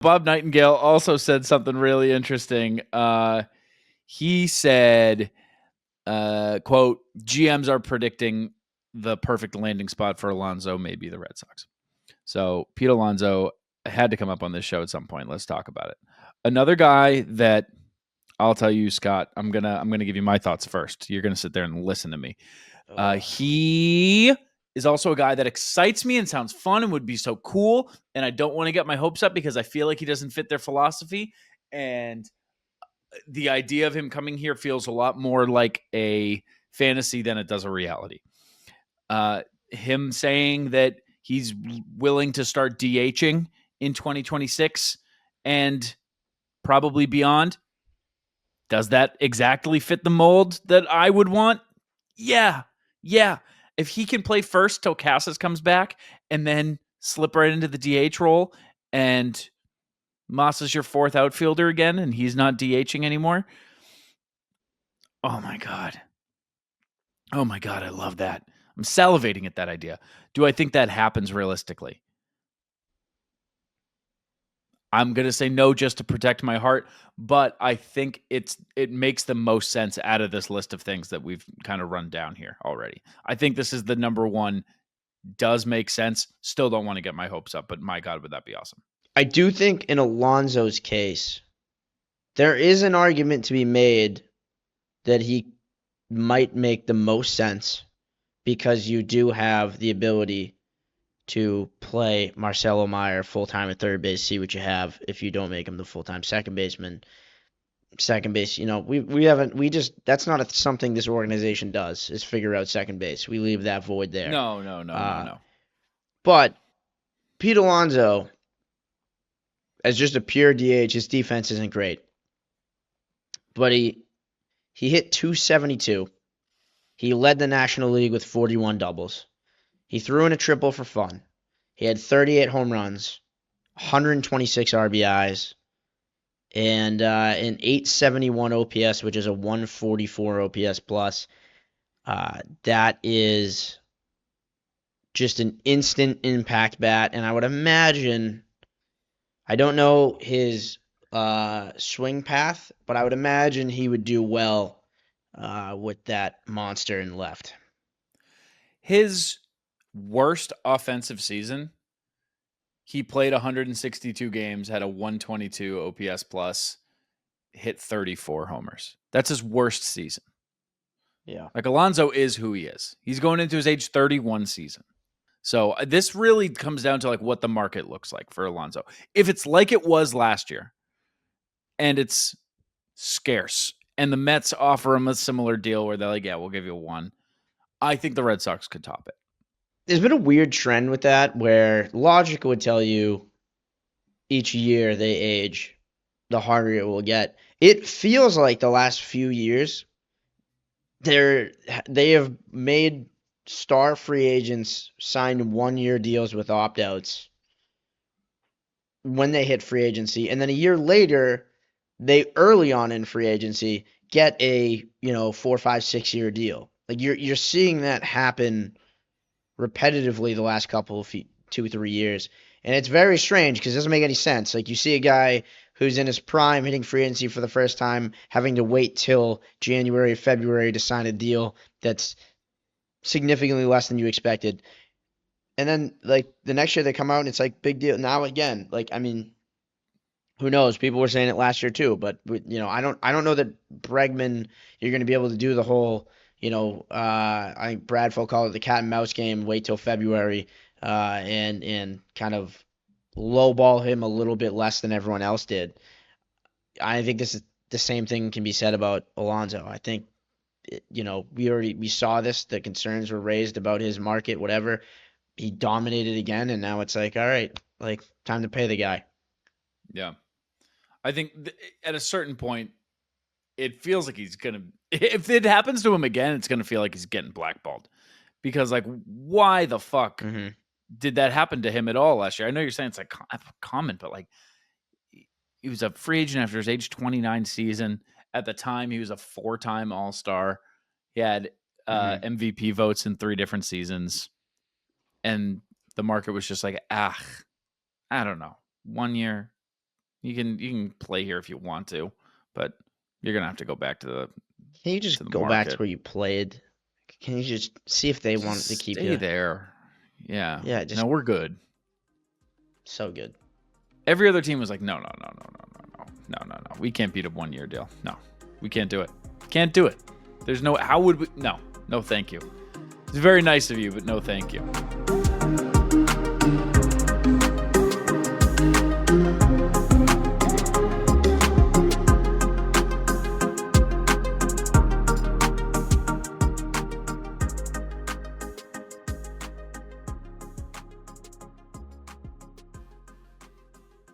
Bob Nightingale also said something really interesting. He said, quote, GMs are predicting the perfect landing spot for Alonso, maybe the Red Sox. So Pete Alonso had to come up on this show at some point. Let's talk about it. Another guy that I'll tell you, Scott, I'm gonna give you my thoughts first. You're gonna sit there and listen to me. He is also a guy that excites me and sounds fun and would be so cool. And I don't want to get my hopes up because I feel like he doesn't fit their philosophy. And the idea of him coming here feels a lot more like a fantasy than it does a reality. Him saying that he's willing to start DHing in 2026 and probably beyond. Does that exactly fit the mold that I would want? Yeah. If he can play first till Casas comes back and then slip right into the DH role and Moss is your fourth outfielder again and he's not DHing anymore. Oh my God, I love that. I'm salivating at that idea. Do I think that happens realistically? I'm going to say no just to protect my heart, but I think it makes the most sense out of this list of things that we've kind of run down here already. I think this is the number one. Does make sense. Still don't want to get my hopes up, but my God, would that be awesome. I do think in Alonso's case, there is an argument to be made that he might make the most sense because you do have the ability to play Marcelo Meyer full-time at third base, see what you have if you don't make him the full-time second baseman. Second base, that's not something this organization does, is figure out second base. We leave that void there. No. But Pete Alonso, as just a pure DH, his defense isn't great. But he hit 272. He led the National League with 41 doubles. He threw in a triple for fun. He had 38 home runs, 126 RBIs, and an 871 OPS, which is a 144 OPS plus. That is just an instant impact bat, and I would imagine, I don't know his swing path, but I would imagine he would do well with that monster in left. His worst offensive season, he played 162 games, had a 122 OPS plus, hit 34 homers. That's his worst season. Yeah. Like Alonso is who he is. He's going into his age 31 season. So this really comes down to like what the market looks like for Alonso. If it's like it was last year and it's scarce and the Mets offer him a similar deal where they're like, yeah, we'll give you a 1. I think the Red Sox could top it. There's been a weird trend with that where logic would tell you each year they age, the harder it will get. It feels like the last few years they have made star free agents sign 1-year deals with opt-outs when they hit free agency, and then a year later they early on in free agency get a 4, 5, 6-year deal. Like you're seeing that happen repetitively the last couple of 2-3 years, and it's very strange because it doesn't make any sense. Like you see a guy who's in his prime hitting free agency for the first time, having to wait till January or February to sign a deal that's significantly less than you expected. And then like the next year they come out and it's like big deal. Now again, like I mean, who knows? People were saying it last year too, but I don't know that Bregman, you're going to be able to do the whole, I think Brad Folk called it the cat and mouse game. Wait till February, and kind of lowball him a little bit less than everyone else did. I think this is the same thing can be said about Alonso. I think, we saw this. The concerns were raised about his market, whatever. He dominated again, and now it's like, all right, like time to pay the guy. Yeah. I think at a certain point, it feels like he's going to, if it happens to him again, it's going to feel like he's getting blackballed. Because, like, why the fuck did that happen to him at all last year? I know you're saying it's like common, but, like, he was a free agent after his age 29 season. At the time, he was a 4-time All-Star. He had MVP votes in 3 different seasons. And the market was just like, I don't know. 1 year, You can play here if you want to, but you're gonna have to go back to the Can you just the go back to market. where you played? Can you just see if they Just want to keep stay you? there. Yeah. Yeah, just No, we're good. so good. Every other team was like, no. We can't beat a 1-year deal. No, we can't do it. Can't do it. There's no. How would we? No, thank you. It's very nice of you, but no, thank you.